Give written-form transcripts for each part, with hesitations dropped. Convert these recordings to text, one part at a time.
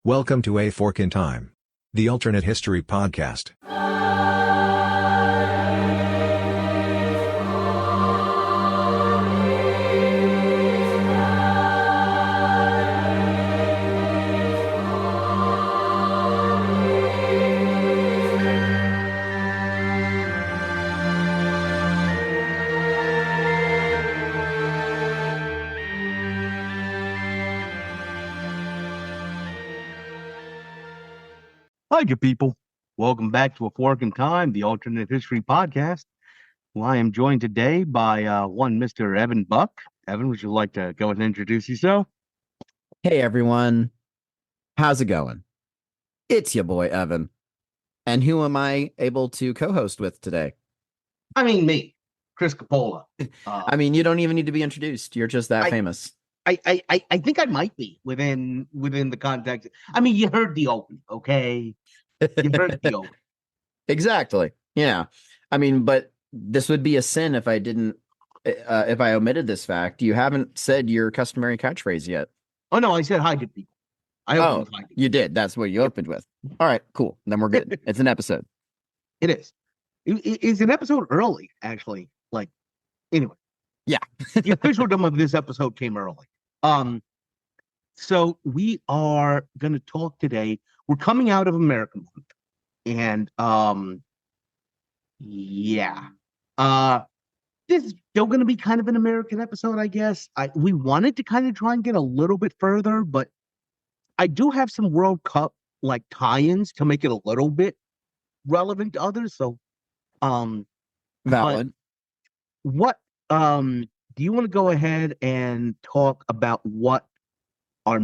Welcome to A Fork in Time, the alternate history podcast. Hi, good people. Welcome back to A Fork in Time, the alternate history podcast. Well, I am joined today by one Mr. Evan Buck. Evan, would you like to go ahead and introduce yourself? Hey everyone, how's it going? It's your boy Evan. And who am I able to co-host with today? I mean, me, Chris Coppola. You don't even need to be introduced. You're just that famous. I think I might be within the context. I mean, you heard the open, okay? You heard the open. Exactly. Yeah. But this would be a sin if I didn't, if I omitted this fact. You haven't said your customary catchphrase yet. Oh, no, I said hi, good people. I opened with hi, good you did. That's what you opened with. All right, cool. Then we're good. It's an episode. It is. It's an episode early, actually. Anyway. Yeah. The officialdom of this episode came early. So we are going to talk today. We're coming out of American Month, and this is still going to be kind of an American episode, I guess. We wanted to kind of try and get a little bit further, but I do have some World Cup tie-ins to make it a little bit relevant to others. So, valid. What do you want to go ahead and talk about what our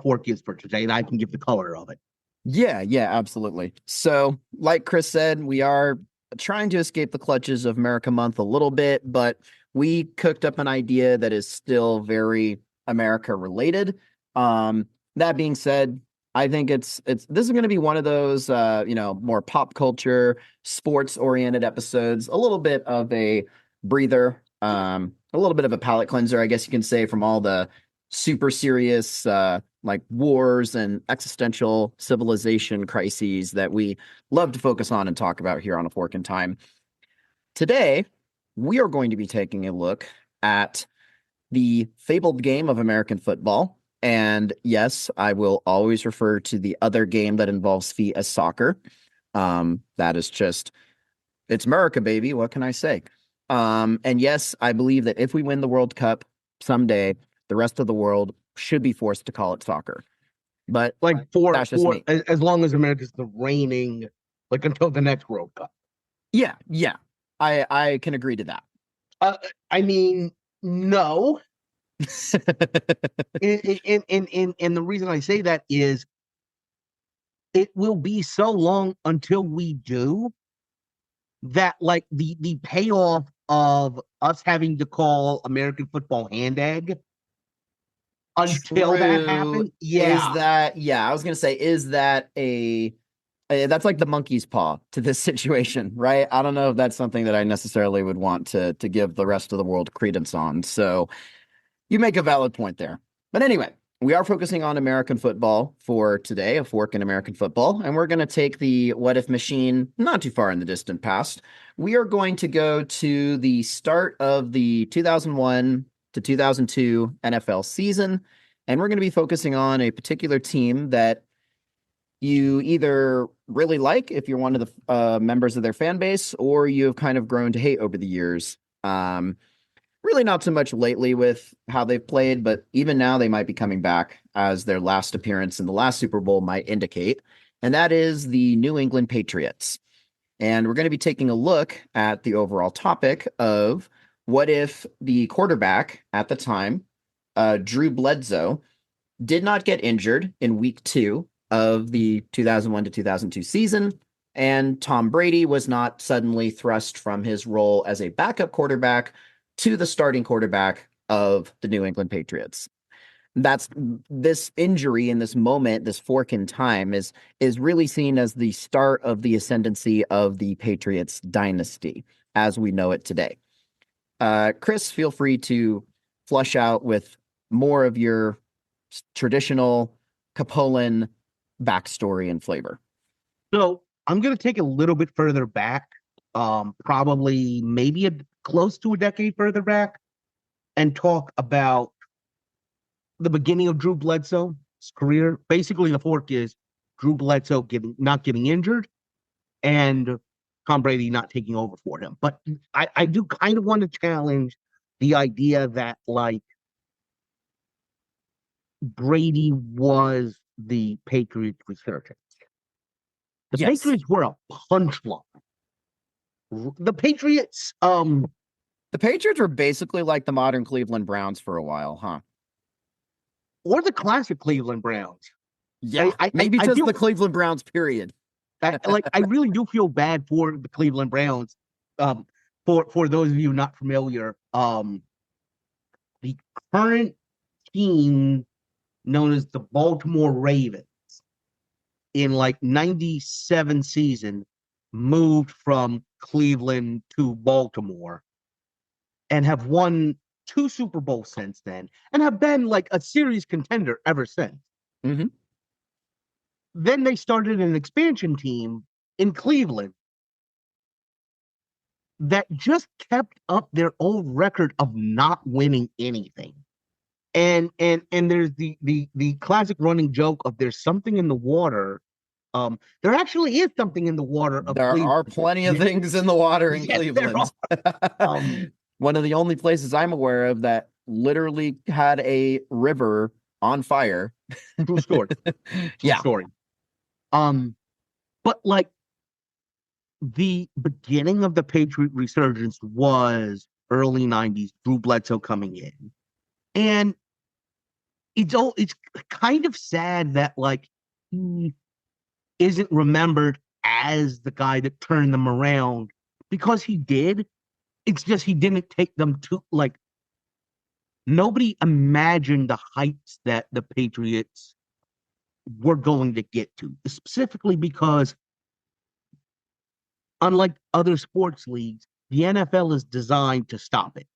fork is for today, and I can give the color of it. Yeah, absolutely. So, like Chris said, we are trying to escape the clutches of America Month a little bit, but we cooked up an idea that is still very America related. That being said, I think this is going to be one of those more pop culture, sports oriented episodes, a little bit of a breather, a little bit of a palate cleanser, I guess you can say, from all the super serious wars and existential civilization crises that we love to focus on and talk about here on A Fork in Time. Today, we are going to be taking a look at the fabled game of American football. And yes, I will always refer to the other game that involves feet as soccer. That is just, it's America, baby. What can I say? And yes, I believe that if we win the World Cup someday, the rest of the world should be forced to call it soccer. But that's just me. As long as America's the reigning, until the next World Cup. Yeah. I can agree to that. No. and the reason I say that is it will be so long until we do that, the payoff of us having to call American football hand egg until that happens. I was gonna say, is that that's like the monkey's paw to this situation, right? I don't know if that's something that I necessarily would want to give the rest of the world credence on. So you make a valid point there. But anyway, we are focusing on American football for today, A Fork in American Football, and we're going to take the what if machine not too far in the distant past. We are going to go to the start of the 2001 to 2002 NFL season, and we're going to be focusing on a particular team that you either really like if you're one of the members of their fan base, or you've kind of grown to hate over the years. Really not so much lately with how they've played, but even now they might be coming back, as their last appearance in the last Super Bowl might indicate, and that is the New England Patriots. And we're going to be taking a look at the overall topic of what if the quarterback at the time, Drew Bledsoe, did not get injured in week 2 of the 2001 to 2002 season, and Tom Brady was not suddenly thrust from his role as a backup quarterback to the starting quarterback of the New England Patriots. That's this injury in this moment, this fork in time is really seen as the start of the ascendancy of the Patriots dynasty as we know it today. Chris, feel free to flush out with more of your traditional Capolin backstory and flavor. So I'm going to take a little bit further back, probably maybe close to a decade further back, and talk about the beginning of Drew Bledsoe's career. Basically, the fork is Drew Bledsoe not getting injured and Tom Brady not taking over for him. But I do kind of want to challenge the idea that, like, Brady was the Patriots resurgence. The Patriots were a punchline. The Patriots were basically like the modern Cleveland Browns for a while, huh? Or the classic Cleveland Browns. Yeah, maybe just the Cleveland Browns, period. I really do feel bad for the Cleveland Browns. For those of you not familiar, the current team known as the Baltimore Ravens in like 97 season moved from Cleveland to Baltimore and have won 2 Super Bowls since then and have been like a serious contender ever since. Mm-hmm. Then they started an expansion team in Cleveland that just kept up their old record of not winning anything. And there's the classic running joke of there's something in the water. There actually is something in the water of there Cleveland. are plenty of things in the water in Cleveland. One of the only places I'm aware of that literally had a river on fire. True story. True story. But like the beginning of the Patriot resurgence was early 90s, Drew Bledsoe coming in. And it's kind of sad that like he isn't remembered as the guy that turned them around, because he did. It's just he didn't take them to, like, nobody imagined the heights that the Patriots were going to get to, specifically because unlike other sports leagues, the NFL is designed to stop it.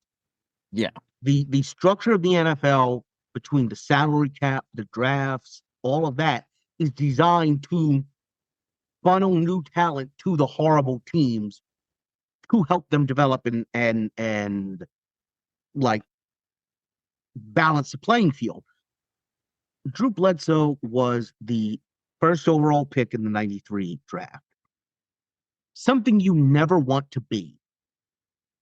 Yeah. The structure of the NFL, between the salary cap, the drafts, all of that, is designed to funnel new talent to the horrible teams to help them develop and like balance the playing field. Drew Bledsoe was the first overall pick in the 93 draft. Something you never want to be.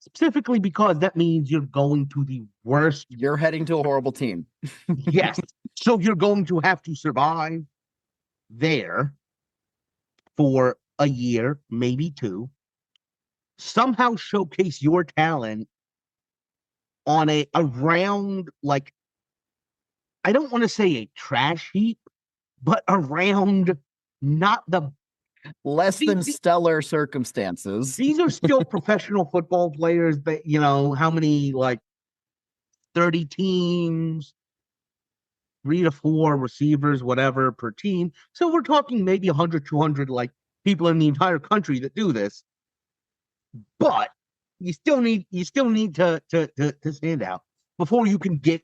Specifically because that means you're going to the worst. You're heading to a horrible team. Yes. So you're going to have to survive there for a year, maybe 2. Somehow showcase your talent on around, like, I don't want to say a trash heap, but around not the less than stellar circumstances. These are still professional football players that, you know, how many, like 30 teams, 3 to 4 receivers, whatever, per team. So we're talking maybe 100, 200, like, people in the entire country that do this. But you still need to stand out before you can get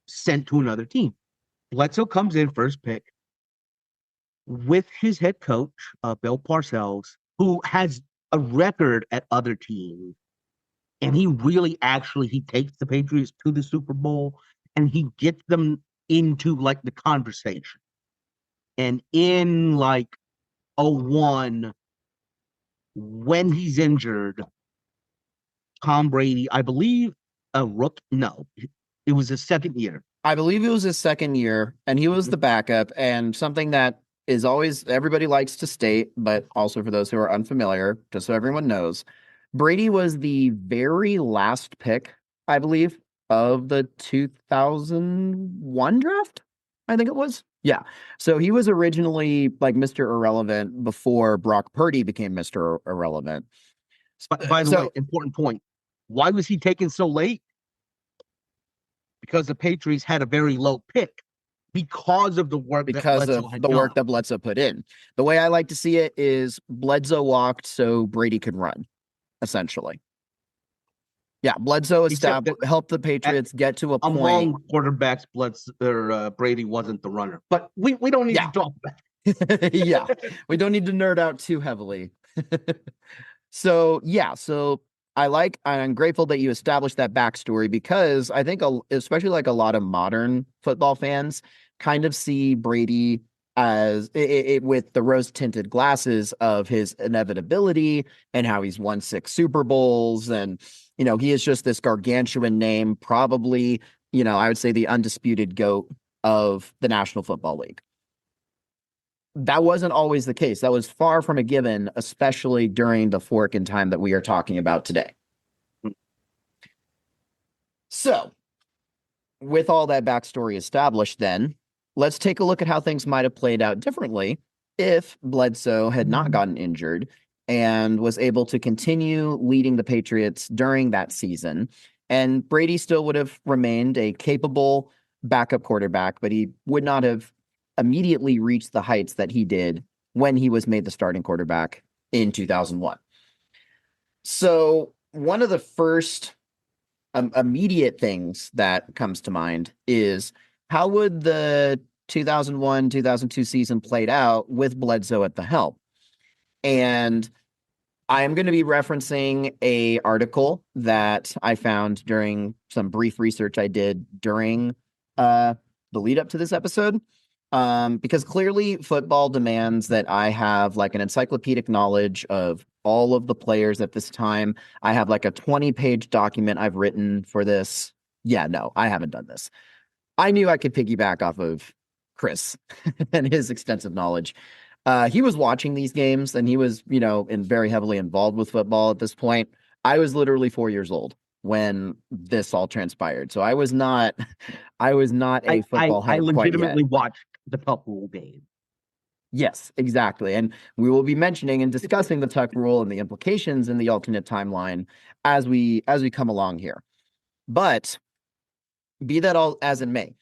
sent to another team. Bledsoe comes in first pick with his head coach, Bill Parcells, who has a record at other teams. And he really he takes the Patriots to the Super Bowl and he gets them into like the conversation. And in like 01, when he's injured, Tom Brady, I believe it was his second year. I believe it was his second year, and he was the backup. And something that is always everybody likes to state, but also for those who are unfamiliar, just so everyone knows, Brady was the very last pick, I believe, of the 2001 draft. I think it was. Yeah. So he was originally like Mr. Irrelevant before Brock Purdy became Mr. Irrelevant. By the way, important point. Why was he taken so late? Because the Patriots had a very low pick because of the work that Bledsoe put in. The way I like to see it is Bledsoe walked so Brady could run, essentially. Yeah, Bledsoe Except that helped the Patriots get to a point. among quarterbacks, Brady wasn't the runner. But we don't need to talk about it. Yeah, we don't need to nerd out too heavily. So I'm grateful that you established that backstory, because I think especially like a lot of modern football fans kind of see Brady as with the rose tinted glasses of his inevitability and how he's won 6 Super Bowls. And, he is just this gargantuan name, probably, I would say the undisputed GOAT of the National Football League. That wasn't always the case. That was far from a given, especially during the fork in time that we are talking about today. So, with all that backstory established, then, let's take a look at how things might have played out differently if Bledsoe had not gotten injured and was able to continue leading the Patriots during that season. And Brady still would have remained a capable backup quarterback, but he would not have immediately reached the heights that he did when he was made the starting quarterback in 2001. So one of the first immediate things that comes to mind is, how would the 2001-2002 season played out with Bledsoe at the helm? And I am going to be referencing a article that I found during some brief research I did during the lead up to this episode. Because clearly football demands that I have like an encyclopedic knowledge of all of the players at this time. I have like a 20-page document I've written for this. Yeah, no, I haven't done this. I knew I could piggyback off of Chris and his extensive knowledge. He was watching these games, and he was, very heavily involved with football at this point. I was literally 4 years old when this all transpired. So I was not a football head. I legitimately watched the Tuck Rule game. Yes, exactly. And we will be mentioning and discussing the Tuck Rule and the implications in the alternate timeline as we come along here. But be that all as it may,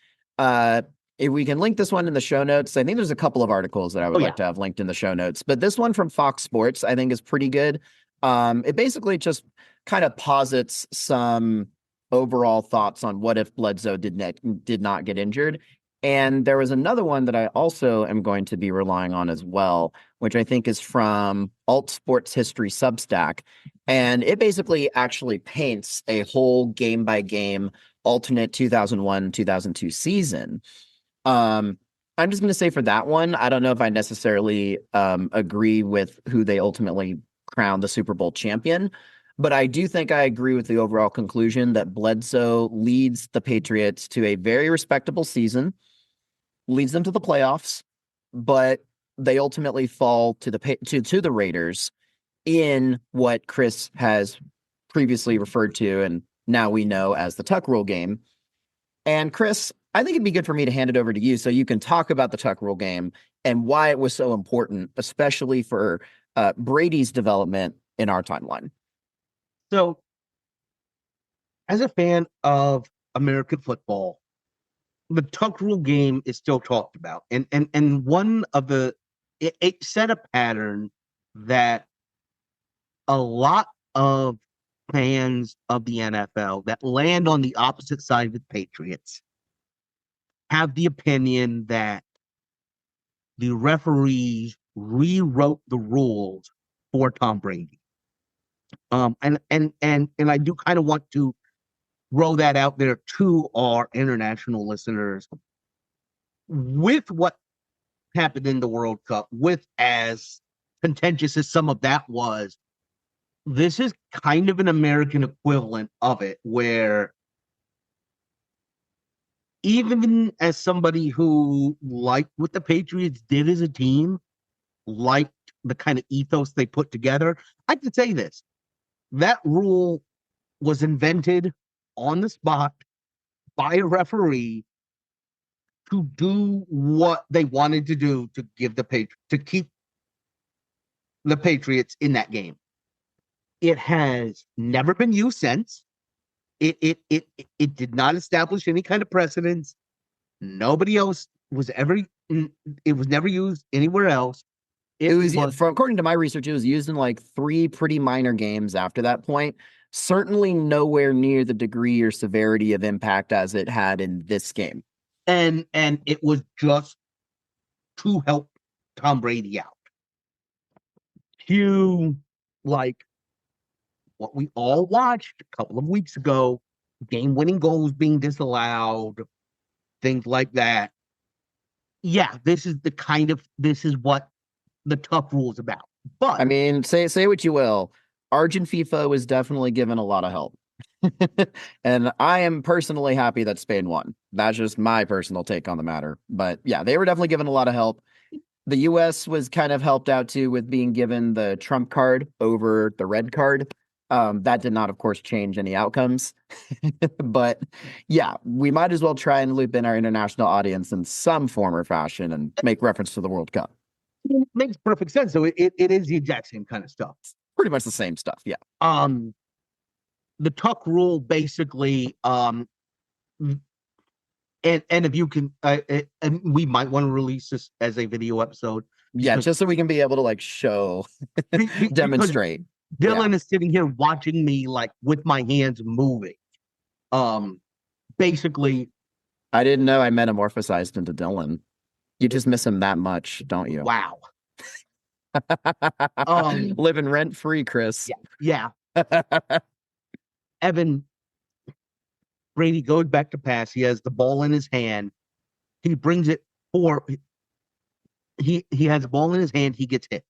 if we can link this one in the show notes. I think there's a couple of articles that I would like to have linked in the show notes, but this one from Fox Sports I think is pretty good. It basically just kind of posits some overall thoughts on what if Bledsoe did not get injured. And there was another one that I also am going to be relying on as well, which I think is from Alt Sports History Substack. And it basically actually paints a whole game by game alternate 2001-2002 season. I'm just going to say for that one, I don't know if I necessarily agree with who they ultimately crowned the Super Bowl champion, but I do think I agree with the overall conclusion that Bledsoe leads the Patriots to a very respectable season, leads them to the playoffs, but they ultimately fall to the Raiders in what Chris has previously referred to and now we know as the Tuck Rule game. And Chris, I think it'd be good for me to hand it over to you so you can talk about the Tuck Rule game and why it was so important, especially for Brady's development in our timeline. So, as a fan of American football, the Tuck Rule game is still talked about, and one of it set a pattern that a lot of fans of the NFL that land on the opposite side of the Patriots have the opinion that the referees rewrote the rules for Tom Brady. And I do kind of want to throw that out there to our international listeners. With what happened in the World Cup, with as contentious as some of that was, this is kind of an American equivalent of it, where even as somebody who liked what the Patriots did as a team, liked the kind of ethos they put together, I could say this: that rule was invented on the spot by a referee to do what they wanted to do to keep the Patriots in that game. It has never been used since. It did not establish any kind of precedence. Nobody else was ever. It was never used anywhere else. According to my research, it was used in like 3 pretty minor games after that point. certainly nowhere near the degree or severity of impact as it had in this game. And it was just to help Tom Brady out. Cue, like, what we all watched a couple of weeks ago, game-winning goals being disallowed, things like that. Yeah, this is what the tough rule is about. But I mean, say what you will, Argent FIFA was definitely given a lot of help. And I am personally happy that Spain won. That's just my personal take on the matter. But yeah, they were definitely given a lot of help. The US was kind of helped out too with being given the trump card over the red card. That did not, of course, change any outcomes. But yeah, we might as well try and loop in our international audience in some form or fashion and make reference to the World Cup. it makes perfect sense. So it is the exact same kind of stuff. Pretty much the same stuff, yeah. The tuck rule basically, and if you can, and we might want to release this as a video episode. Yeah, just so we can be able to like show, demonstrate. Dylan is sitting here watching me like with my hands moving. Basically, I didn't know I metamorphosized into Dylan. You just miss him that much, don't you? Wow. Living rent free, Chris. Yeah. Evan Brady goes back to pass. He has the ball in his hand. He brings it for. He has the ball in his hand. He gets hit.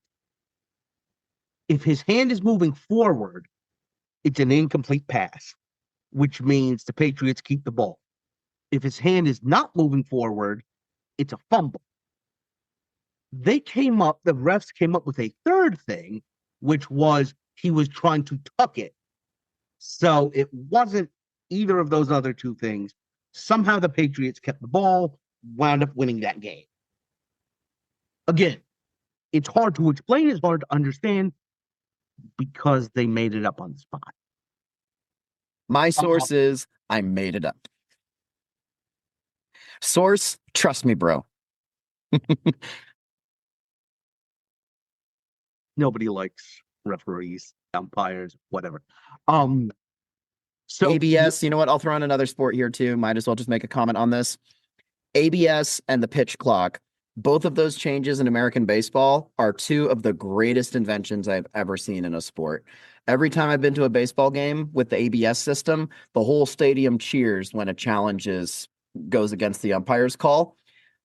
If his hand is moving forward, it's an incomplete pass, which means the Patriots keep the ball. If his hand is not moving forward, it's a fumble. The refs came up with a third thing, which was he was trying to tuck it. So it wasn't either of those other two things. Somehow the Patriots kept the ball, wound up winning that game. Again, it's hard to explain, it's hard to understand because they made it up on the spot. My source is I made it up. Source, trust me, bro. Nobody likes referees, umpires, whatever. So ABS, you know what? I'll throw in another sport here too. Might as well just make a comment on this. ABS and the pitch clock, both of those changes in American baseball are two of the greatest inventions I've ever seen in a sport. Every time I've been to a baseball game with the ABS system, the whole stadium cheers when a challenge goes against the umpire's call.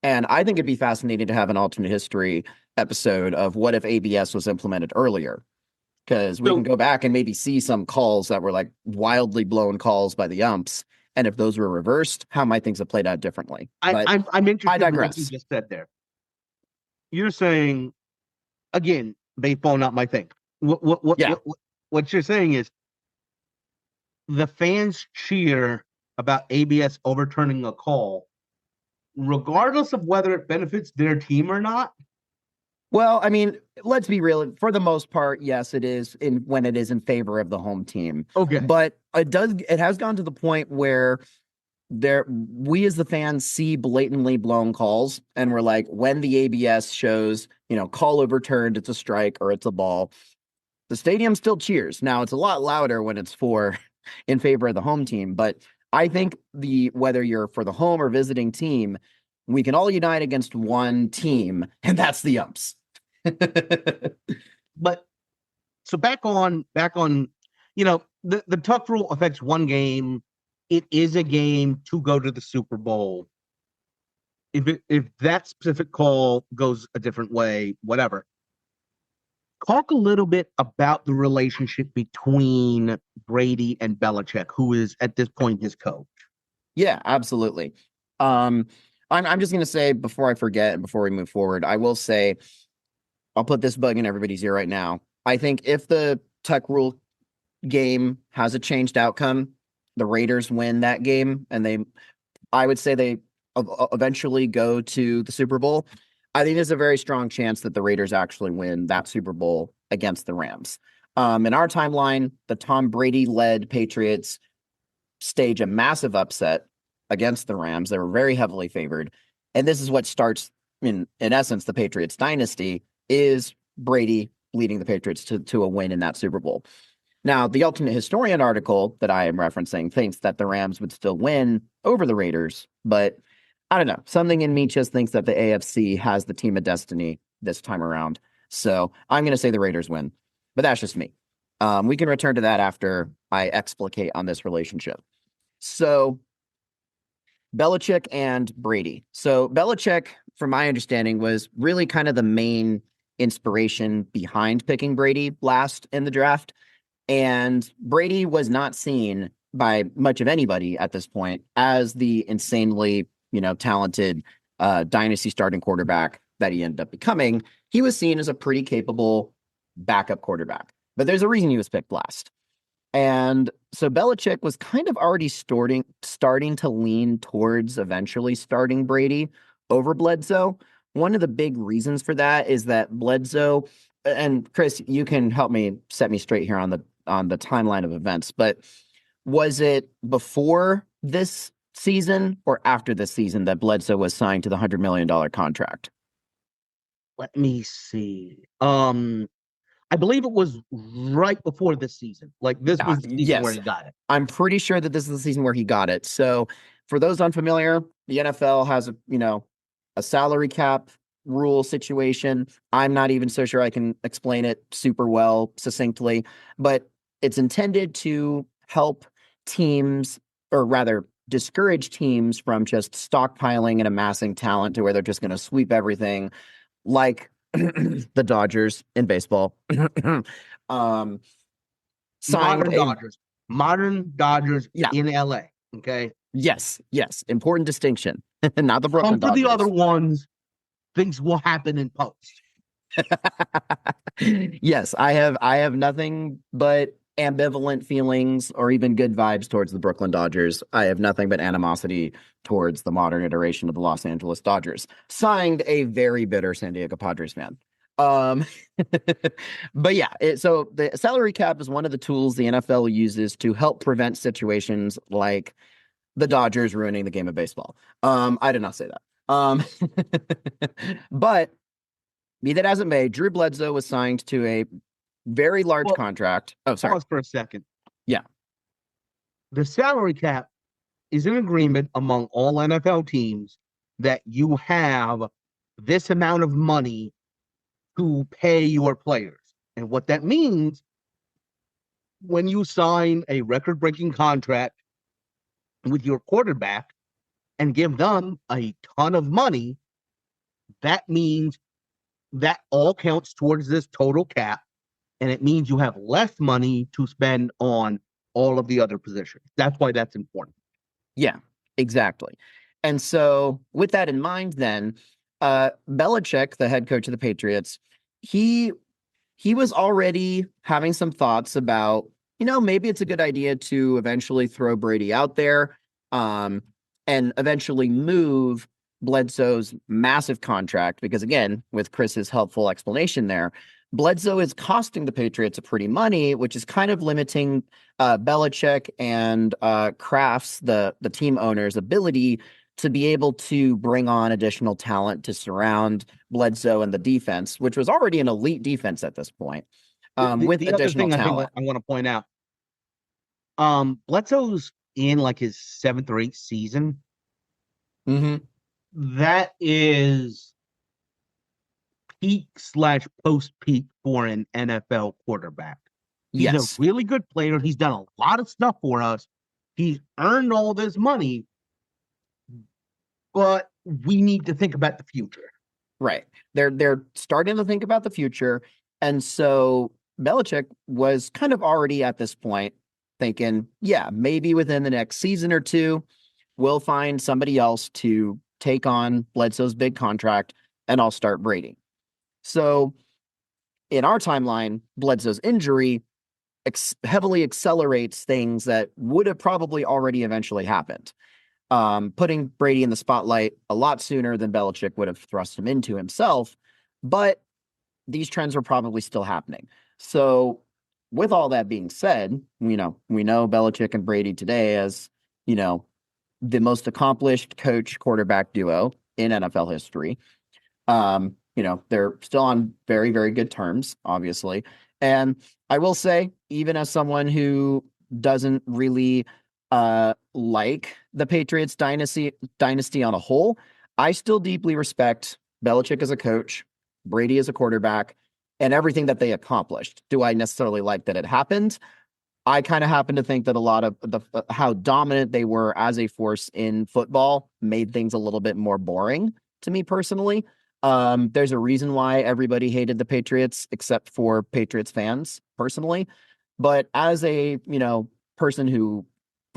And I think it'd be fascinating to have an alternate history episode of what if ABS was implemented earlier. Because we can go back and maybe see some calls that were like wildly blown calls by the umps. And if those were reversed, how might things have played out differently? I'm interested I digress. in what you just said there. You're saying, again, baseball not my thing. What you're saying is the fans cheer about ABS overturning a call, regardless of whether it benefits their team or not. Well, I mean, let's be real. For the most part, yes, it is when it is in favor of the home team. Okay. But it has gone to the point where we as the fans see blatantly blown calls, and we're like, when the ABS shows, call overturned, it's a strike or it's a ball, the stadium still cheers. Now it's a lot louder when it's in favor of the home team, but I think whether you're for the home or visiting team, we can all unite against one team, and that's the umps. But so back on, the tuck rule affects one game. It is a game to go to the Super Bowl. If that specific call goes a different way, whatever. Talk a little bit about the relationship between Brady and Belichick, who is at this point his coach. Yeah, absolutely. I'm just going to say, before I forget and before we move forward, I will say, I'll put this bug in everybody's ear right now. I think if the tuck rule game has a changed outcome, the Raiders win that game, and I would say they eventually go to the Super Bowl. I think there's a very strong chance that the Raiders actually win that Super Bowl against the Rams. In our timeline, the Tom Brady-led Patriots stage a massive upset against the Rams. They were very heavily favored. And this is what starts, in essence, the Patriots dynasty, is Brady leading the Patriots to a win in that Super Bowl. Now, the alternate historian article that I am referencing thinks that the Rams would still win over the Raiders, but I don't know. Something in me just thinks that the AFC has the team of destiny this time around. So I'm going to say the Raiders win, but that's just me. We can return to that after I explicate on this relationship. So Belichick and Brady. So Belichick, from my understanding, was really kind of the main inspiration behind picking Brady last in the draft. And Brady was not seen by much of anybody at this point as the insanely, talented dynasty starting quarterback that he ended up becoming. He was seen as a pretty capable backup quarterback, but there's a reason he was picked last. And so Belichick was kind of already starting to lean towards eventually starting Brady over Bledsoe. One of the big reasons for that is that Bledsoe, and Chris, you can help me set me straight here on the timeline of events, but was it before this season or after this season that Bledsoe was signed to the $100 million contract? Let me see. I believe it was right before this season. Like this was the season where he got it. I'm pretty sure that this is the season where he got it. So for those unfamiliar, the NFL has a salary cap rule situation. I'm not even so sure I can explain it super well, succinctly, but it's intended to help teams, or rather discourage teams from just stockpiling and amassing talent to where they're just going to sweep everything like the Dodgers in baseball. Modern Dodgers in LA. Okay. Yes. Important distinction. Not the Brooklyn Dodgers. For the other ones, things will happen in post. Yes, I have nothing but ambivalent feelings or even good vibes towards the Brooklyn Dodgers. I have nothing but animosity towards the modern iteration of the Los Angeles Dodgers. Signed, a very bitter San Diego Padres fan. But yeah, so the salary cap is one of the tools the NFL uses to help prevent situations like the Dodgers ruining the game of baseball. I did not say that. But be that as it may, Drew Bledsoe was signed to a very large contract. Oh, sorry. Pause for a second. Yeah. The salary cap is an agreement among all NFL teams that you have this amount of money to pay your players. And what that means, when you sign a record-breaking contract with your quarterback and give them a ton of money, that means that all counts towards this total cap, and it means you have less money to spend on all of the other positions. That's why that's important. Yeah, exactly. And so with that in mind, then, Belichick, the head coach of the Patriots, he was already having some thoughts about, maybe it's a good idea to eventually throw Brady out there, and eventually move Bledsoe's massive contract, because again, with Chris's helpful explanation there, Bledsoe is costing the Patriots a pretty money, which is kind of limiting Belichick and Kraft's, the team owner's ability to be able to bring on additional talent to surround Bledsoe and the defense, which was already an elite defense at this point, with the additional other thing talent. I want to point out, Bledsoe's in like his 7th or 8th season. Mm-hmm. That is peak/post-peak for an NFL quarterback. He's a really good player. He's done a lot of stuff for us. He's earned all this money, but we need to think about the future. Right. They're starting to think about the future. And so Belichick was kind of already at this point thinking, yeah, maybe within the next season or two, we'll find somebody else to take on Bledsoe's big contract, and I'll start Brady. So in our timeline, Bledsoe's injury heavily accelerates things that would have probably already eventually happened, putting Brady in the spotlight a lot sooner than Belichick would have thrust him into himself. But these trends were probably still happening. So with all that being said, we know Belichick and Brady today as, the most accomplished coach quarterback duo in NFL history. They're still on very, very good terms, obviously. And I will say, even as someone who doesn't really like the Patriots dynasty on a whole, I still deeply respect Belichick as a coach, Brady as a quarterback, and everything that they accomplished. Do I necessarily like that it happened? I kind of happen to think that a lot of how dominant they were as a force in football made things a little bit more boring to me personally. There's a reason why everybody hated the Patriots except for Patriots fans personally. But as a, person who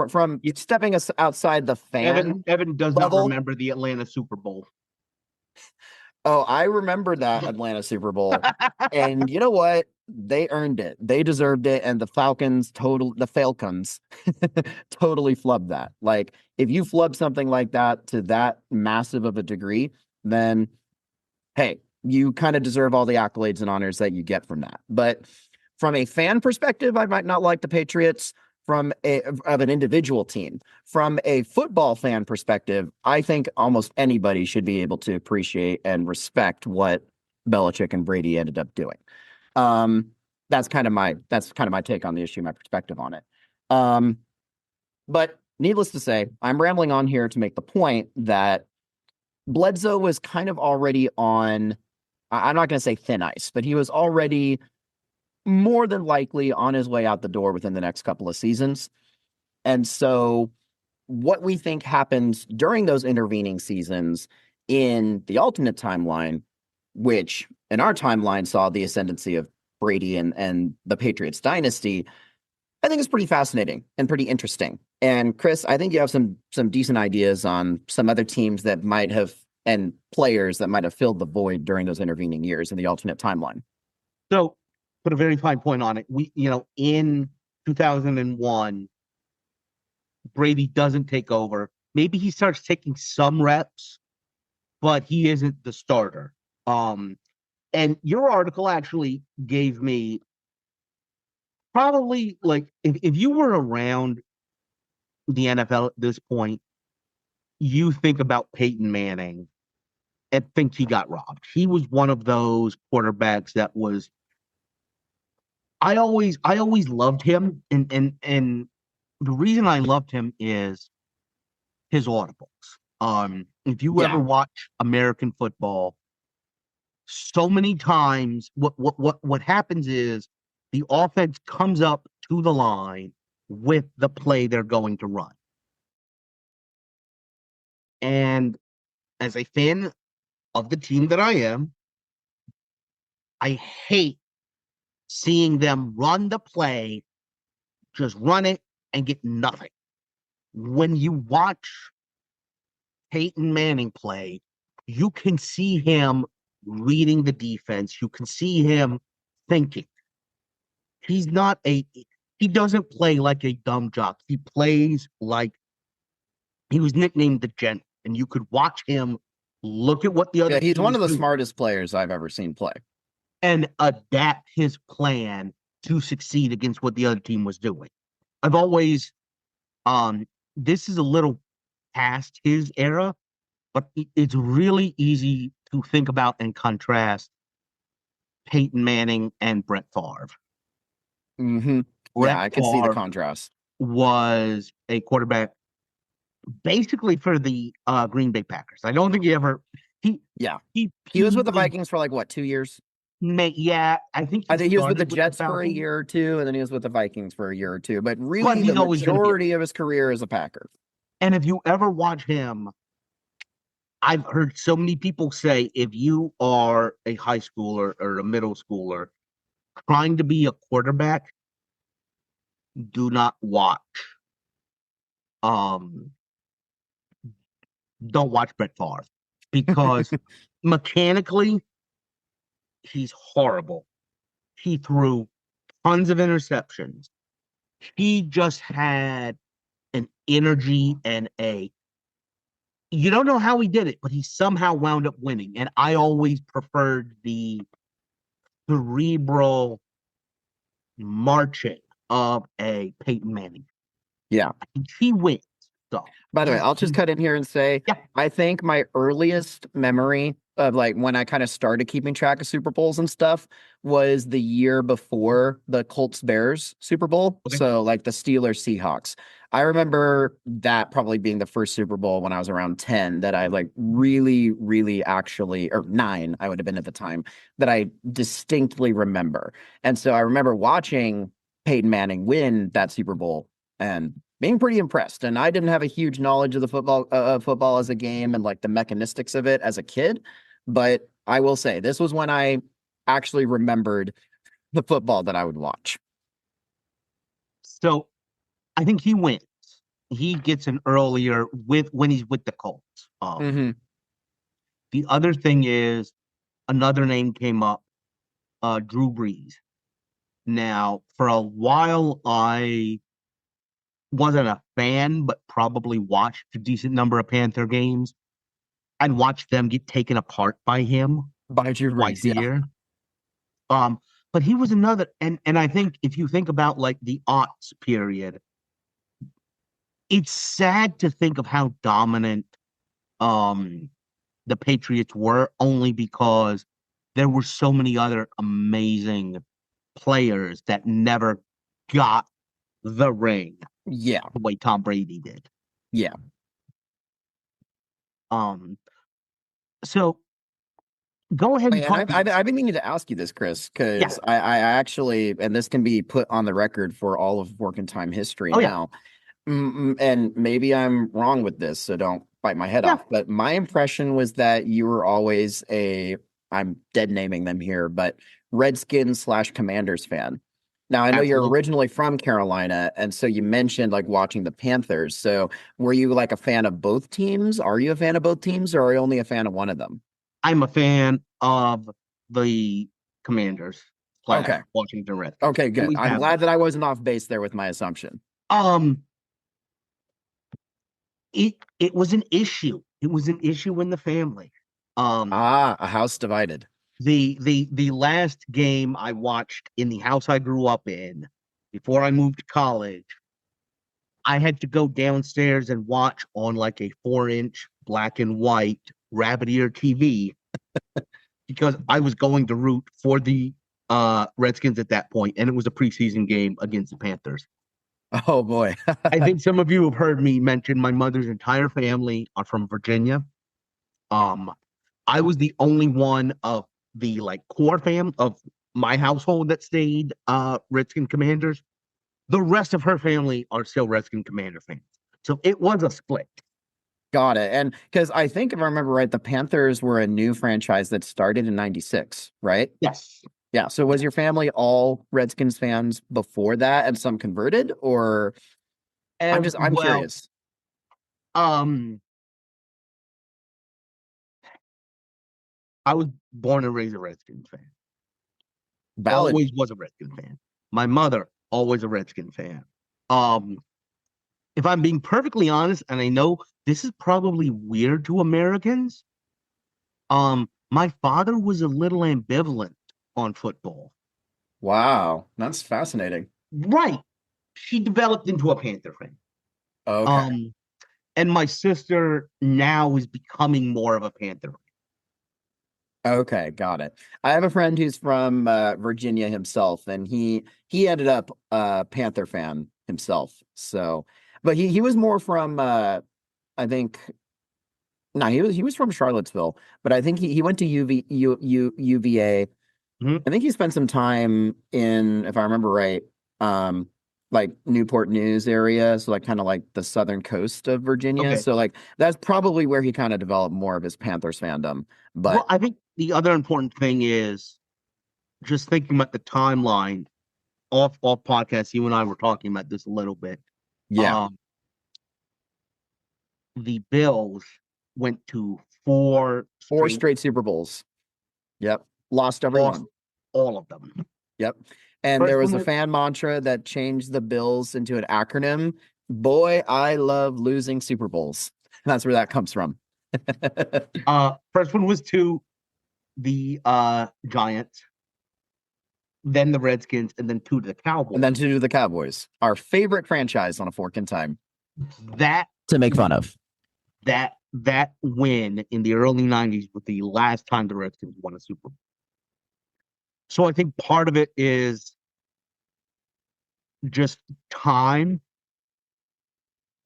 from stepping us outside the fan Evan does not bubble. remember the Atlanta Super Bowl. Oh, I remember that Atlanta Super Bowl. And you know what? They earned it. They deserved it. And the Falcons totally flubbed that. Like, if you flub something like that to that massive of a degree, then hey, you kind of deserve all the accolades and honors that you get from that. But from a fan perspective, I might not like the Patriots of an individual team. From a football fan perspective, I think almost anybody should be able to appreciate and respect what Belichick and Brady ended up doing. That's kind of my take on the issue, my perspective on it. But needless to say, I'm rambling on here to make the point that Bledsoe was kind of already on, I'm not going to say thin ice, but he was already more than likely on his way out the door within the next couple of seasons. And so what we think happens during those intervening seasons in the alternate timeline, which in our timeline saw the ascendancy of Brady and the Patriots dynasty, I think is pretty fascinating and pretty interesting. And Chris, I think you have some decent ideas on some other teams that might have and players that might have filled the void during those intervening years in the alternate timeline. So, put a very fine point on it. In 2001, Brady doesn't take over. Maybe he starts taking some reps, but he isn't the starter. And your article actually gave me probably, like, if you were around the NFL at this point, you think about Peyton Manning and think he got robbed. He was one of those quarterbacks that was. I always loved him, and the reason I loved him is his audibles. If you ever watch American football, so many times what happens is the offense comes up to the line with the play they're going to run. And as a fan of the team that I am, I hate seeing them run the play, just run it and get nothing. When you watch Peyton Manning play, you can see him reading the defense. You can see him thinking. He doesn't play like a dumb jock. He plays like he was nicknamed the Gent, and you could watch him look at what the other. Yeah, he's one of the smartest players I've ever seen play, and adapt his plan to succeed against what the other team was doing. I've always, this is a little past his era, but it's really easy to think about and contrast Peyton Manning and Brett Favre. Mm-hmm. Yeah, I can see the contrast. Was a quarterback basically for the Green Bay Packers. I don't think he ever. He was with the Vikings for like what, 2 years? I think he was with the Jets for a year or two, and then he was with the Vikings for a year or two. But really, the majority of his career is a Packer. And if you ever watch him, I've heard so many people say, if you are a high schooler or a middle schooler trying to be a quarterback, do not watch. Don't watch Brett Favre, because mechanically he's horrible. He threw tons of interceptions. He just had an energy and you don't know how he did it, but he somehow wound up winning. And I always preferred the cerebral marching of a Peyton Manning. Yeah. He wins. So, by the way, I'll just cut in here and say, I think my earliest memory of like when I kind of started keeping track of Super Bowls and stuff was the year before the Colts Bears Super Bowl. Okay. So like the Steelers Seahawks. I remember that probably being the first Super Bowl when I was around 10 that I like really, really actually, or 9, I would have been at the time, that I distinctly remember. And so I remember watching Peyton Manning win that Super Bowl and being pretty impressed. And I didn't have a huge knowledge of the football as a game and like the mechanistics of it as a kid. But I will say this was when I actually remembered the football that I would watch. So I think he wins. He gets an earlier when he's with the Colts. The other thing is another name came up, Drew Brees. Now, for a while, I wasn't a fan, but probably watched a decent number of Panther games and watched them get taken apart by him By Drew twice Brees, a year. But he was another, and I think if you think about like the aughts period, it's sad to think of how dominant the Patriots were, only because there were so many other amazing players that never got the ring Yeah. the way Tom Brady did. Yeah. So go ahead and And I've been meaning to ask you this, Chris, because Yeah. I actually, and this can be put on the record for all of Work and Time history now. And maybe I'm wrong with this, so don't bite my head off. But my impression was that you were always I'm dead naming them here, but Redskins / Commanders fan. Now, I know you're originally from Carolina, and so you mentioned like watching the Panthers. So were you like a fan of both teams? Are you a fan of both teams, or are you only a fan of one of them? I'm a fan of the Commanders / Washington Redskins. Okay, good. I'm glad that I wasn't off base there with my assumption. It was an issue. It was an issue in the family. A house divided. The last game I watched in the house I grew up in before I moved to college, I had to go downstairs and watch on like a 4-inch black and white rabbit ear TV because I was going to root for the Redskins at that point, and it was a preseason game against the Panthers. Oh boy. I think some of you have heard me mention my mother's entire family are from Virginia. I was the only one of the like core fam of my household that stayed Redskin Commanders. The rest of her family are still Redskin Commander fans. So it was a split. Got it. And because I think if I remember right, the Panthers were a new franchise that started in 96, right? Yes. Yeah. So was your family all Redskins fans before that and some converted, or I'm curious. I was born and raised a Redskins fan. Valid. Always was a Redskin fan. My mother, always a Redskin fan. If I'm being perfectly honest, and I know this is probably weird to Americans, my father was a little ambivalent on football. Wow, that's fascinating. Right. She developed into a Panther fan. Okay. And my sister now is becoming more of a Panther fan. Okay, got it. I have a friend who's from Virginia himself, and he ended up a Panther fan himself. So, but he was more from I think no, he was from Charlottesville, but I think he went to UVA. Mm-hmm. I think he spent some time in, if I remember right, like Newport News area, so like kind of like the southern coast of Virginia. Okay. So like that's probably where he kind of developed more of his Panthers fandom. But well, I think the other important thing is just thinking about the timeline. Off podcast, you and I were talking about this a little bit. Yeah. The Bills went to four straight Super Bowls. Yep. Lost every one. All of them. Yep. And there was a fan mantra that changed the Bills into an acronym. Boy, I love losing Super Bowls. That's where that comes from. First one was to the Giants, then the Redskins, and then 2 to the Cowboys. And then 2 to the Cowboys. Our favorite franchise on A Fork in Time. That to make fun of. That that win in the early 90s was the last time the Redskins won a Super Bowl. So I think part of it is just time.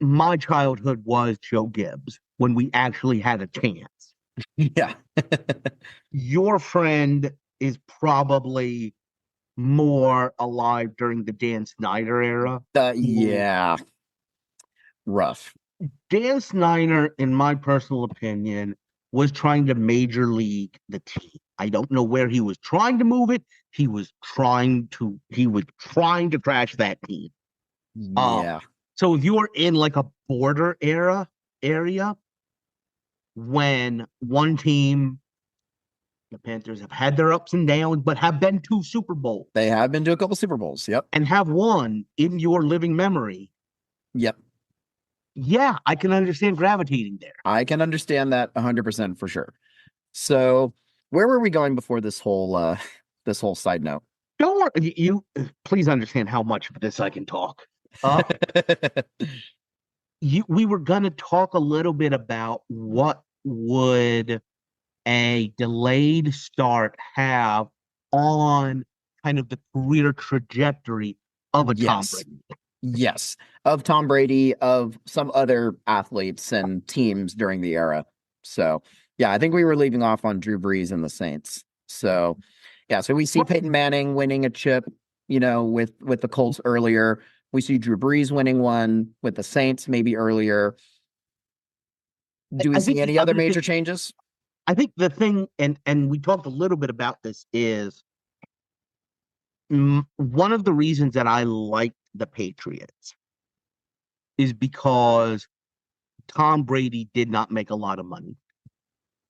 My childhood was Joe Gibbs when we actually had a chance. Yeah. Your friend is probably more alive during the Dan Snyder era. Yeah. Rough. Dan Snyder, in my personal opinion, was trying to major league the team. I don't know where he was trying to move it. He was trying to crash that team. Yeah. So if you were in like a border area when one team, the Panthers have had their ups and downs, but have been to Super Bowls. They have been to a couple Super Bowls. Yep. And have won in your living memory. Yep. Yeah, I can understand gravitating there. I can understand that 100% for sure. So where were we going before this whole side note? Don't worry, you please understand how much of this I can talk. We were going to talk a little bit about what would a delayed start have on kind of the career trajectory of a Tom Brady. Yes, of Tom Brady, of some other athletes and teams during the era. So, yeah, I think we were leaving off on Drew Brees and the Saints. So, yeah, so we see Peyton Manning winning a chip, with the Colts earlier. We see Drew Brees winning one with the Saints maybe earlier. Do we see any other major changes? I think the thing, and we talked a little bit about this, is one of the reasons that I like the Patriots is because Tom Brady did not make a lot of money.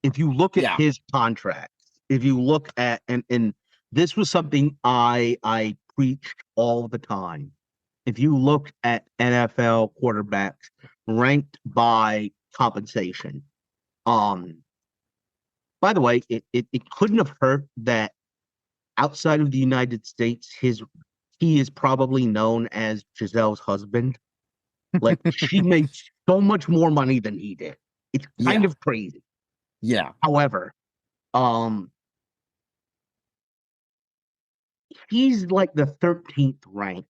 If you look at his contracts, if you look at, and this was something I preached all the time. If you look at NFL quarterbacks ranked by compensation, by the way, it couldn't have hurt that outside of the United States, he is probably known as Giselle's husband. Like, she makes so much more money than he did. It's kind of crazy. Yeah. However, he's like the 13th ranked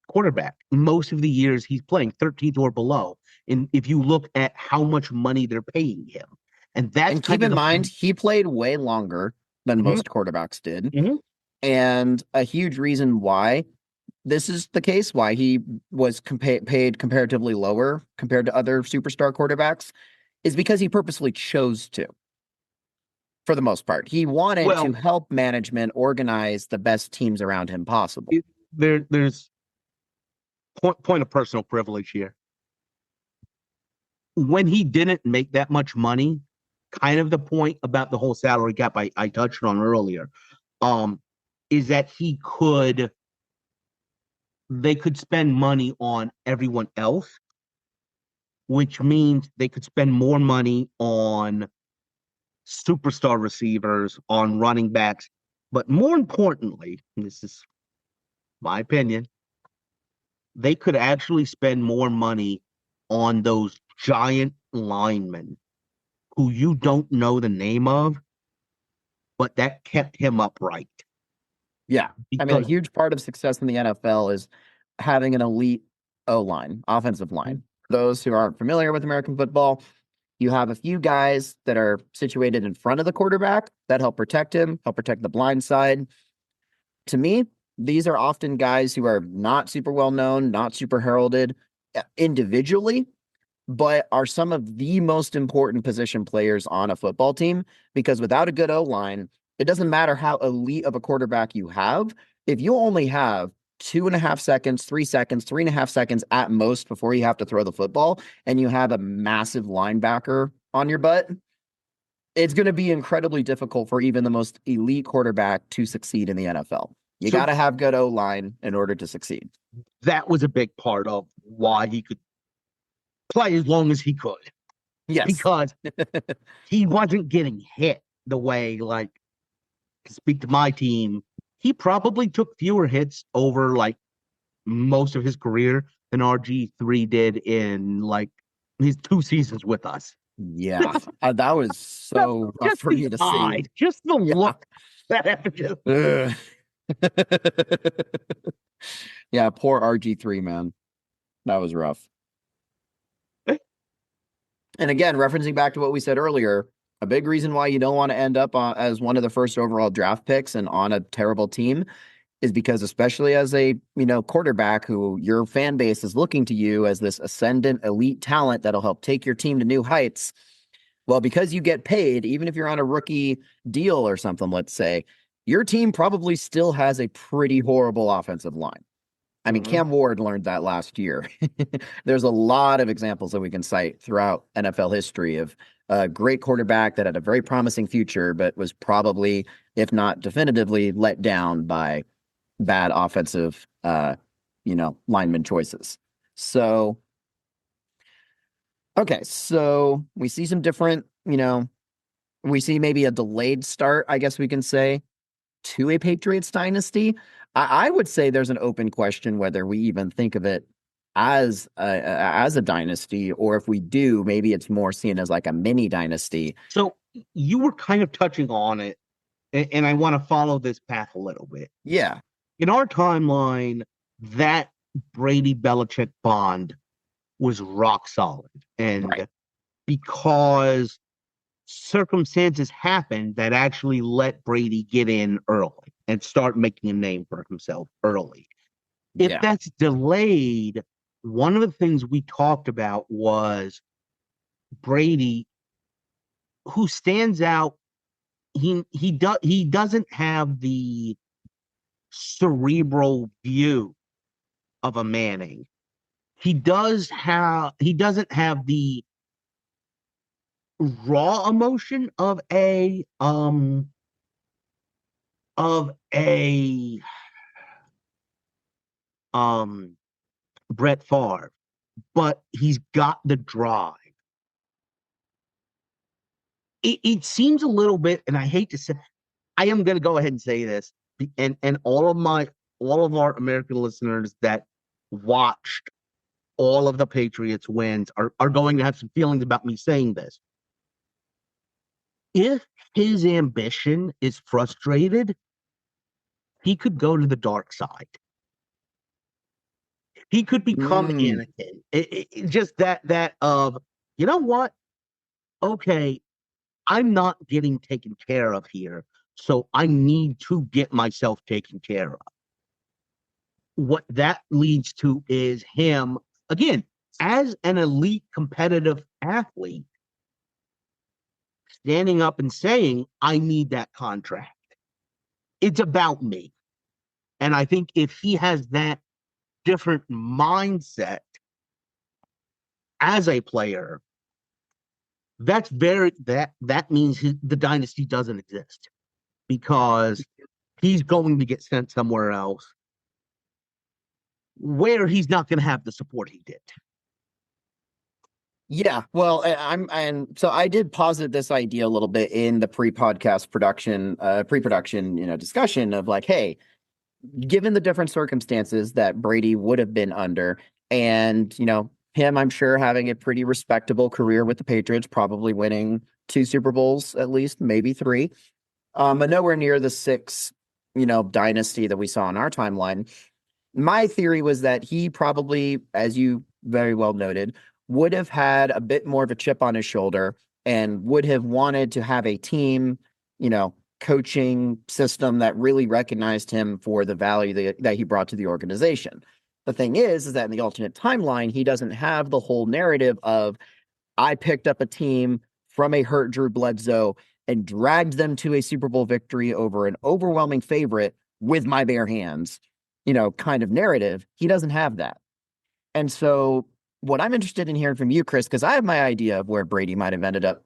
quarterback. Most of the years he's playing 13th or below. And if you look at how much money they're paying him, and keep in mind, he played way longer than most quarterbacks did. And a huge reason why this is the case, why he was paid comparatively lower compared to other superstar quarterbacks, is because he purposely chose to. For the most part, he wanted to help management organize the best teams around him possible. There's point of personal privilege here. When he didn't make that much money, kind of the point about the whole salary gap I touched on earlier, is that they could spend money on everyone else, which means they could spend more money on superstar receivers, on running backs. But more importantly, and this is my opinion, they could actually spend more money on those giant linemen who you don't know the name of, but that kept him upright. Yeah. I mean, a huge part of success in the NFL is having an elite O-line, offensive line. For those who aren't familiar with American football, you have a few guys that are situated in front of the quarterback that help protect him, help protect the blind side. To me, these are often guys who are not super well known, not super heralded individually, but are some of the most important position players on a football team, because without a good O-line, it doesn't matter how elite of a quarterback you have. If you only have 2.5 seconds, 3 seconds, 3.5 seconds at most before you have to throw the football, and you have a massive linebacker on your butt, it's going to be incredibly difficult for even the most elite quarterback to succeed in the NFL. You got to have good O-line in order to succeed. That was a big part of why he could play as long as he could. Yes. Because he wasn't getting hit the way, like, to speak to my team, he probably took fewer hits over like most of his career than RG3 did in like his 2 seasons with us. Yeah, that was so rough Just for the me to eye, see. just the Yeah. look that happened. Ugh. Yeah, poor RG3, man. That was rough. And again, referencing back to what we said earlier, a big reason why you don't want to end up as one of the first overall draft picks and on a terrible team is because, especially as a quarterback who your fan base is looking to you as this ascendant elite talent that'll help take your team to new heights. Well, because you get paid, even if you're on a rookie deal or something, let's say, your team probably still has a pretty horrible offensive line. I mean, Cam Ward learned that last year. There's a lot of examples that we can cite throughout NFL history of a great quarterback that had a very promising future, but was probably, if not definitively, let down by bad offensive, lineman choices. So, okay, so we see some different, we see maybe a delayed start, I guess we can say, to a Patriots dynasty. I would say there's an open question whether we even think of it as a dynasty, or if we do, maybe it's more seen as like a mini dynasty. So you were kind of touching on it, and I want to follow this path a little bit. Yeah. In our timeline, that Brady Belichick bond was rock solid. And Right. because circumstances happened that actually let Brady get in early and start making a name for himself early. If Yeah. that's delayed, one of the things we talked about was Brady, who stands out. He doesn't have the cerebral view of a Manning. He doesn't have the raw emotion of a Brett Favre, but he's got the drive. It seems a little bit, and I hate to say, I am going to go ahead and say this, and all of our American listeners that watched all of the Patriots wins are going to have some feelings about me saying this. If his ambition is frustrated, he could go to the dark side. He could become Anakin. Just that of, you know what? Okay, I'm not getting taken care of here, so I need to get myself taken care of. What that leads to is him, again, as an elite competitive athlete, standing up and saying, I need that contract. It's about me. And I think if he has that different mindset as a player, that means the dynasty doesn't exist, because he's going to get sent somewhere else where he's not going to have the support he did. Yeah, well, and so I did posit this idea a little bit in the pre-production, discussion of like, hey, given the different circumstances that Brady would have been under, and him, I'm sure, having a pretty respectable career with the Patriots, probably winning 2 Super Bowls at least, maybe 3, but nowhere near the 6, dynasty that we saw in our timeline. My theory was that he probably, as you very well noted, would have had a bit more of a chip on his shoulder and would have wanted to have a team, coaching system that really recognized him for the value that he brought to the organization. The thing is that in the alternate timeline, he doesn't have the whole narrative of, I picked up a team from a hurt Drew Bledsoe and dragged them to a Super Bowl victory over an overwhelming favorite with my bare hands, kind of narrative. He doesn't have that. And so what I'm interested in hearing from you, Chris, because I have my idea of where Brady might have ended up,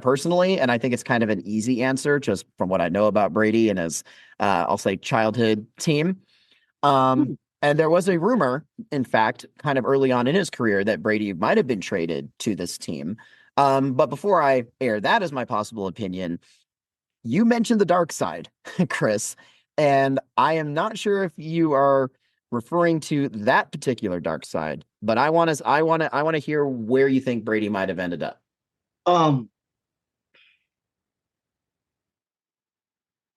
personally, and I think it's kind of an easy answer just from what I know about Brady and his, I'll say, childhood team. And there was a rumor, in fact, kind of early on in his career, that Brady might have been traded to this team. But before I air that as my possible opinion, you mentioned the dark side, Chris, and I am not sure if you are referring to that particular dark side. But I want to hear where you think Brady might have ended up.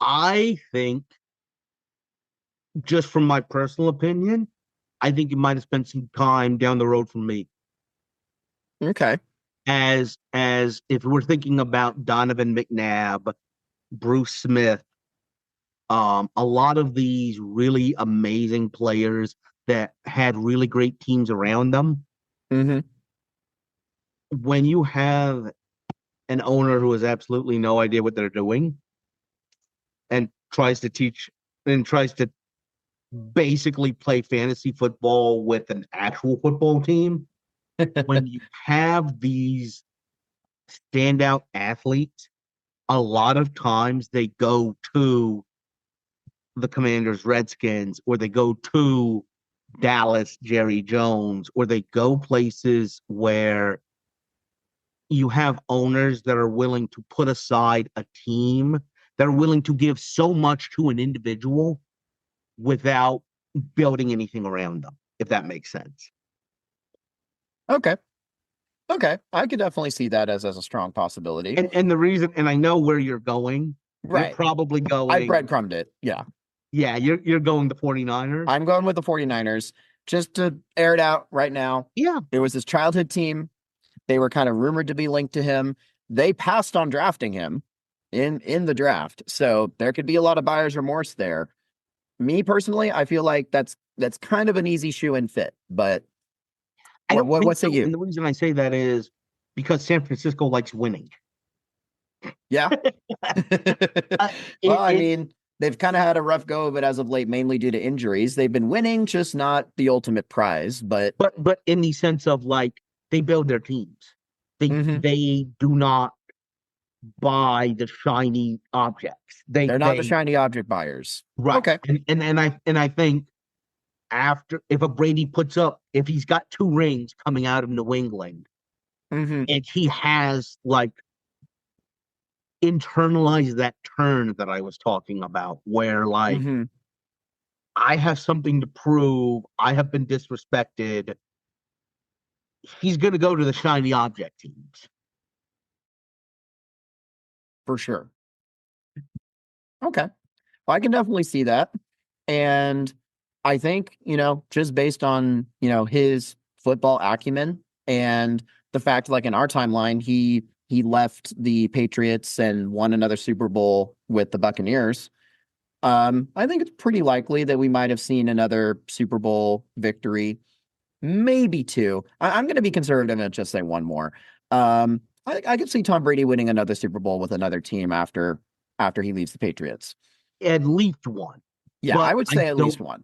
I think, just from my personal opinion, I think he might have spent some time down the road from me. Okay. As if we're thinking about Donovan McNabb, Bruce Smith, a lot of these really amazing players that had really great teams around them. Mm-hmm. When you have an owner who has absolutely no idea what they're doing and tries to teach and tries to basically play fantasy football with an actual football team, when you have these standout athletes, a lot of times they go to the Commanders, Redskins, or they go to Dallas, Jerry Jones, or they go places where you have owners that are willing to put aside a team, that are willing to give so much to an individual without building anything around them, if that makes sense. Okay. Okay. I could definitely see that as a strong possibility. And the reason, and I know where you're going, you're Right. probably I going, breadcrumbed it. Yeah. yeah, you're going the 49ers. I'm going with the 49ers just to air it out right now. Yeah. It was his childhood team. They were kind of rumored to be linked to him. They passed on drafting him in the draft. So there could be a lot of buyer's remorse there. Me personally, I feel like that's kind of an easy shoe and fit. But I don't think what say so. you? And the reason I say that is because San Francisco likes winning. Yeah. Well, I mean, they've kind of had a rough go of it as of late, mainly due to injuries. They've been winning, just not the ultimate prize. But in the sense of, like, they build their teams. They do not buy the shiny objects. They're not the shiny object buyers. Right. Okay. And I think after, if he's got 2 rings coming out of New England, and he has, like, internalized that turn that I was talking about, where, like, I have something to prove, I have been disrespected, he's going to go to the shiny object teams. For sure. Okay. Well, I can definitely see that. And I think, just based on, his football acumen and the fact, like, in our timeline, he left the Patriots and won another Super Bowl with the Buccaneers. I think it's pretty likely that we might have seen another Super Bowl victory, maybe 2. I'm going to be conservative and just say 1 more. I could see Tom Brady winning another Super Bowl with another team after he leaves the Patriots. At least 1. Yeah, I would say at least 1.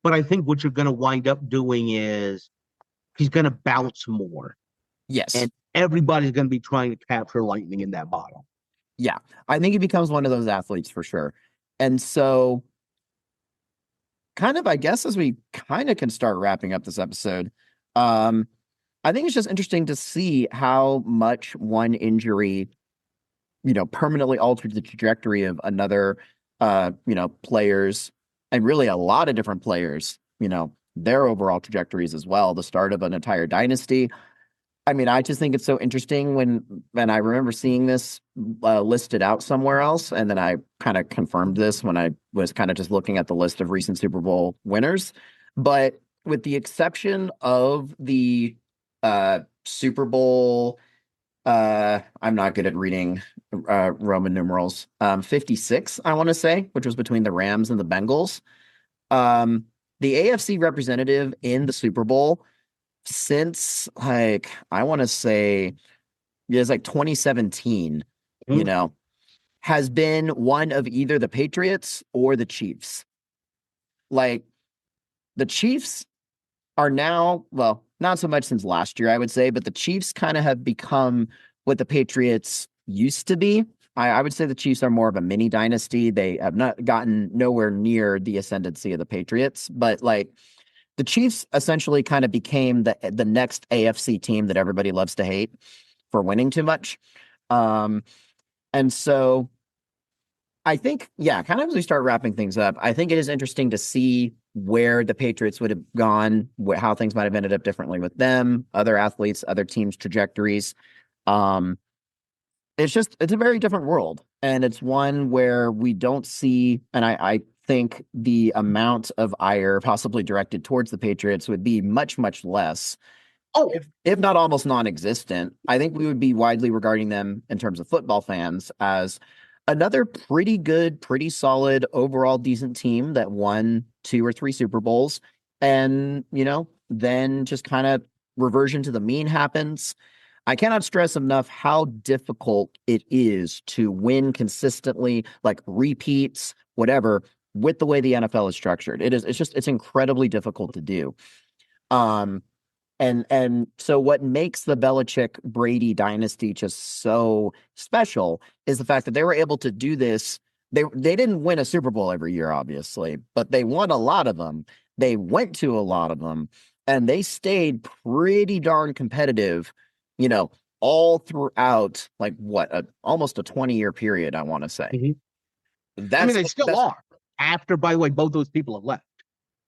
But I think what you're going to wind up doing is he's going to bounce more. Yes. And everybody's going to be trying to capture lightning in that bottle. Yeah, I think he becomes one of those athletes for sure. And so, kind of, I guess, as we kind of can start wrapping up this episode, I think it's just interesting to see how much one injury, permanently altered the trajectory of another, players, and really a lot of different players, their overall trajectories as well, the start of an entire dynasty. I mean, I just think it's so interesting when I remember seeing this listed out somewhere else, and then I kind of confirmed this when I was kind of just looking at the list of recent Super Bowl winners. But with the exception of the Super Bowl, I'm not good at reading Roman numerals, 56, I want to say, which was between the Rams and the Bengals. The AFC representative in the Super Bowl since, like, I want to say, it's like 2017, has been one of either the Patriots or the Chiefs. Like, the Chiefs are now, well, not so much since last year, I would say, but the Chiefs kind of have become what the Patriots used to be. I would say the Chiefs are more of a mini dynasty. They have not gotten nowhere near the ascendancy of the Patriots, but, like, the Chiefs essentially kind of became the next AFC team that everybody loves to hate for winning too much. And so I think, yeah, kind of as we start wrapping things up, I think it is interesting to see where the Patriots would have gone, how things might have ended up differently with them, other athletes, other teams' trajectories. Um, it's a very different world. And it's one where we don't see, and I think the amount of ire possibly directed towards the Patriots would be much, much less. Oh, If not almost non-existent. I think we would be widely regarding them in terms of football fans as another pretty good, pretty solid, overall decent team that won 2 or 3 Super Bowls. And, then just kind of reversion to the mean happens. I cannot stress enough how difficult it is to win consistently, like repeats, whatever, with the way the NFL is structured. It's incredibly difficult to do. And so what makes the Belichick Brady dynasty just so special is the fact that they were able to do this. They didn't win a Super Bowl every year, obviously, but they won a lot of them. They went to a lot of them, and they stayed pretty darn competitive, all throughout like almost a 20-year period, I want to say. Mm-hmm. I mean, they still are. After, by the way, both those people have left.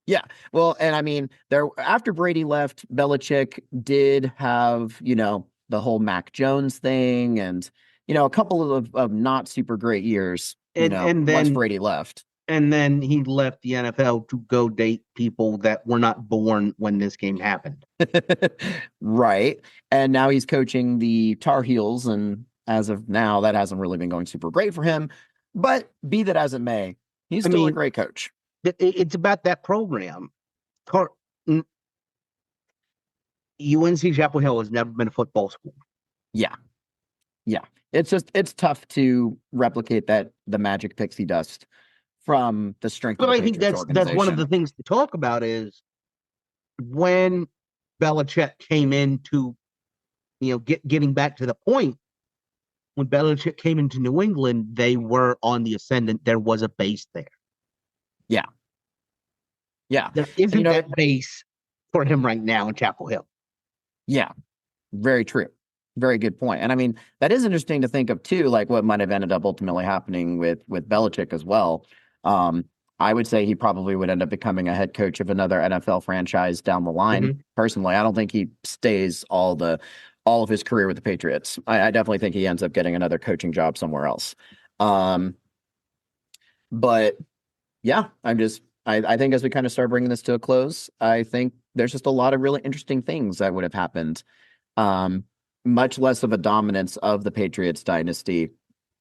Yeah. Well, and I mean, after Brady left, Belichick did have, the whole Mac Jones thing and, a couple of not super great years, and then once Brady left. And then he left the NFL to go date people that were not born when this game happened. Right. And now he's coaching the Tar Heels. And as of now, that hasn't really been going super great for him. But be that as it may, he's still a great coach. It's about that program. UNC Chapel Hill has never been a football school. Yeah. Yeah. It's tough to replicate the magic pixie dust from the strength of the Patriots organization. But I think that's one of the things to talk about is when Belichick came into, getting back to the point, when Belichick came into New England, they were on the ascendant. There was a base there. Yeah. Yeah. There isn't that base for him right now in Chapel Hill. Yeah. Very true. Very good point. And I mean, that is interesting to think of too, like what might have ended up ultimately happening with Belichick as well. I would say he probably would end up becoming a head coach of another NFL franchise down the line. Mm-hmm. Personally, I don't think he stays all of his career with the Patriots. I definitely think he ends up getting another coaching job somewhere else. But yeah, I think as we kind of start bringing this to a close, I think there's just a lot of really interesting things that would have happened. Much less of a dominance of the Patriots dynasty,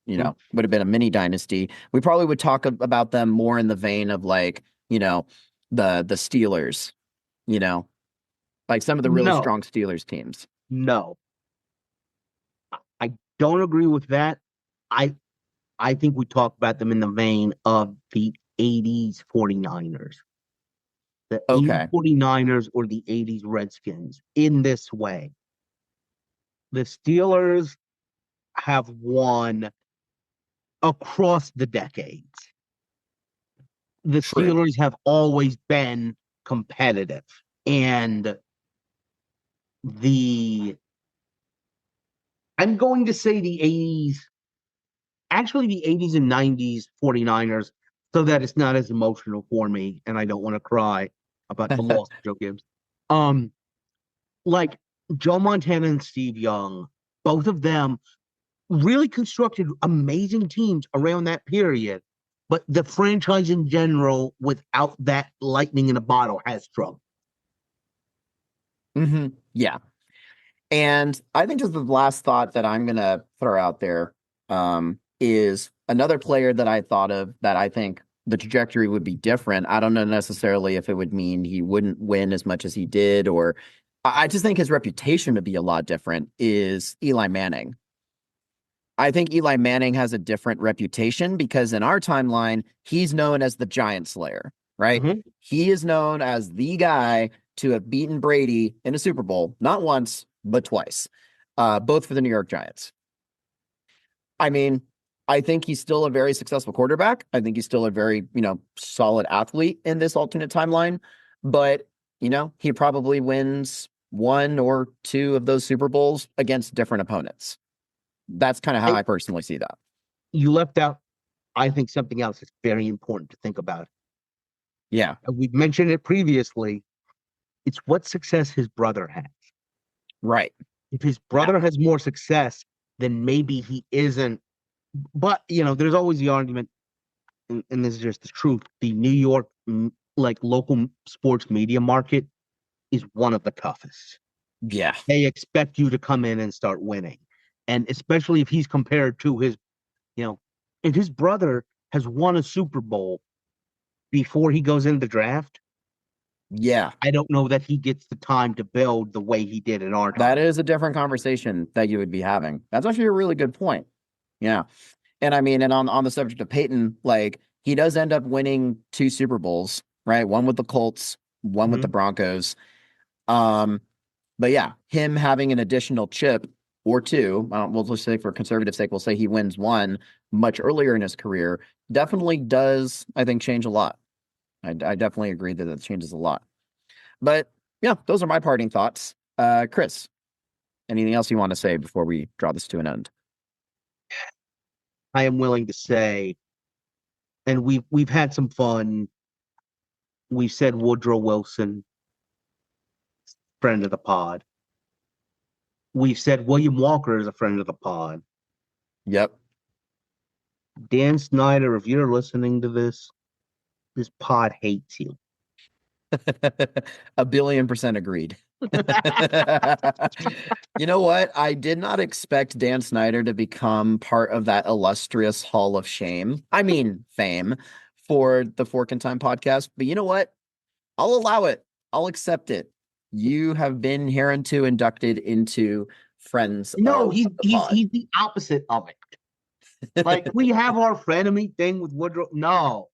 would have been a mini dynasty. We probably would talk about them more in the vein of like, the Steelers, like some of the really strong Steelers teams. No, I don't agree with that. I think we talk about them in the vein of the 80s 49ers. The 80s 49ers or the 80s Redskins in this way. The Steelers have won across the decades. The Steelers have always been competitive. And I'm going to say the 80s, actually the 80s and 90s 49ers, so that it's not as emotional for me and I don't want to cry about the loss of Joe Gibbs. Like Joe Montana and Steve Young, both of them really constructed amazing teams around that period, but the franchise in general, without that lightning in a bottle, has struggled. Mm-hmm. Yeah. And I think just the last thought that I'm going to throw out there is another player that I thought of that I think the trajectory would be different. I don't know necessarily if it would mean he wouldn't win as much as he did, or I just think his reputation would be a lot different, is Eli Manning. I think Eli Manning has a different reputation because in our timeline, he's known as the Giant Slayer, right? Mm-hmm. He is known as the guy to have beaten Brady in a Super Bowl, not once, but twice, both for the New York Giants. I mean, I think he's still a very successful quarterback. I think he's still a very, solid athlete in this alternate timeline, but, he probably wins 1 or 2 of those Super Bowls against different opponents. That's kind of how I personally see that. You left out, I think, something else that's very important to think about. Yeah. We've mentioned it previously. It's what success his brother has. Right. If his brother has more success, then maybe he isn't. But, there's always the argument, and this is just the truth. The New York, local sports media market is one of the toughest. Yeah. They expect you to come in and start winning. And especially if he's compared to his, if his brother has won a Super Bowl before he goes in the draft, Yeah. I don't know that he gets the time to build the way he did in our time. That is a different conversation that you would be having. That's actually a really good point. Yeah. And I mean, and on the subject of Peyton, like, he does end up winning 2 Super Bowls, right? One with the Colts, one with the Broncos. But yeah, him having an additional chip or 2, we'll just say for conservative sake, we'll say he wins 1 much earlier in his career, definitely does, I think, change a lot. I definitely agree that it changes a lot. But yeah, those are my parting thoughts. Chris, anything else you want to say before we draw this to an end? I am willing to say, and we've had some fun. We've said Woodrow Wilson, friend of the pod. We've said William Walker is a friend of the pod. Yep. Dan Snyder, if you're listening to this pod hates you. 1,000,000,000% agreed. You know what? I did not expect Dan Snyder to become part of that illustrious Hall of Shame. I mean, fame for the Fork and Time podcast. But you know what? I'll allow it. I'll accept it. You have been hereunto inducted into Friends. No, he's the opposite of it. Like, we have our frenemy thing with Woodrow. No.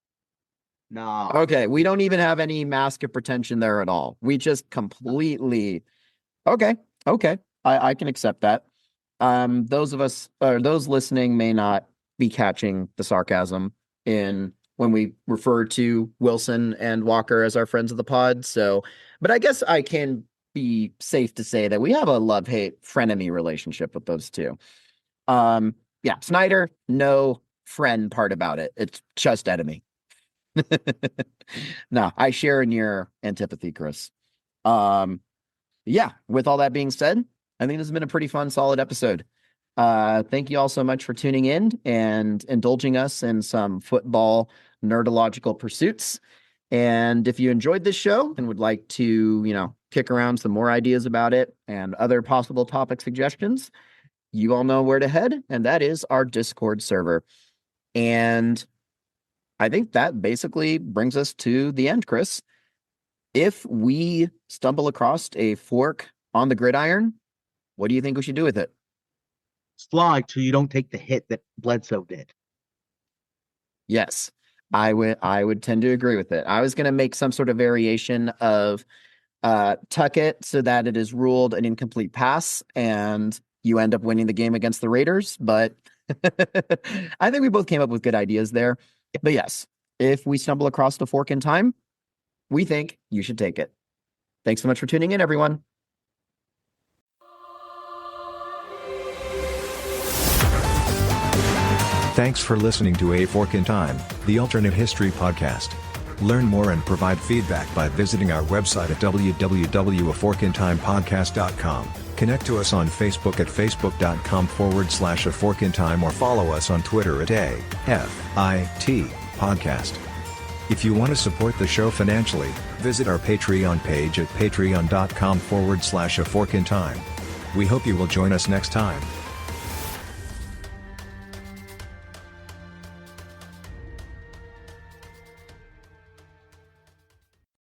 Okay, we don't even have any mask of pretension there at all. We just completely. Okay. I can accept that. Those of us, or those listening, may not be catching the sarcasm in when we refer to Wilson and Walker as our friends of the pod. So, but I guess I can be safe to say that we have a love-hate frenemy relationship with those two. Yeah, Snyder, no friend part about it. It's just enemy. No, I share in your antipathy, Chris. Yeah, with all that being said, I think this has been a pretty fun, solid episode. Thank you all so much for tuning in and indulging us in some football nerdological pursuits. And if you enjoyed this show and would like to, kick around some more ideas about it and other possible topic suggestions, you all know where to head, and that is our Discord server. And I think that basically brings us to the end, Chris. If we stumble across a fork on the gridiron, what do you think we should do with it? Slide so you don't take the hit that Bledsoe did. Yes, I would tend to agree with it. I was going to make some sort of variation of tuck it so that it is ruled an incomplete pass and you end up winning the game against the Raiders. But I think we both came up with good ideas there. But yes, if we stumble across the fork in time, we think you should take it. Thanks so much for tuning in, everyone. Thanks for listening to A Fork in Time, the alternate history podcast. Learn more and provide feedback by visiting our website at www.aforkintimepodcast.com. Connect to us on Facebook at facebook.com/aforkintime or follow us on Twitter at AFIT Podcast. If you want to support the show financially, visit our Patreon page at patreon.com/aforkintime. We hope you will join us next time.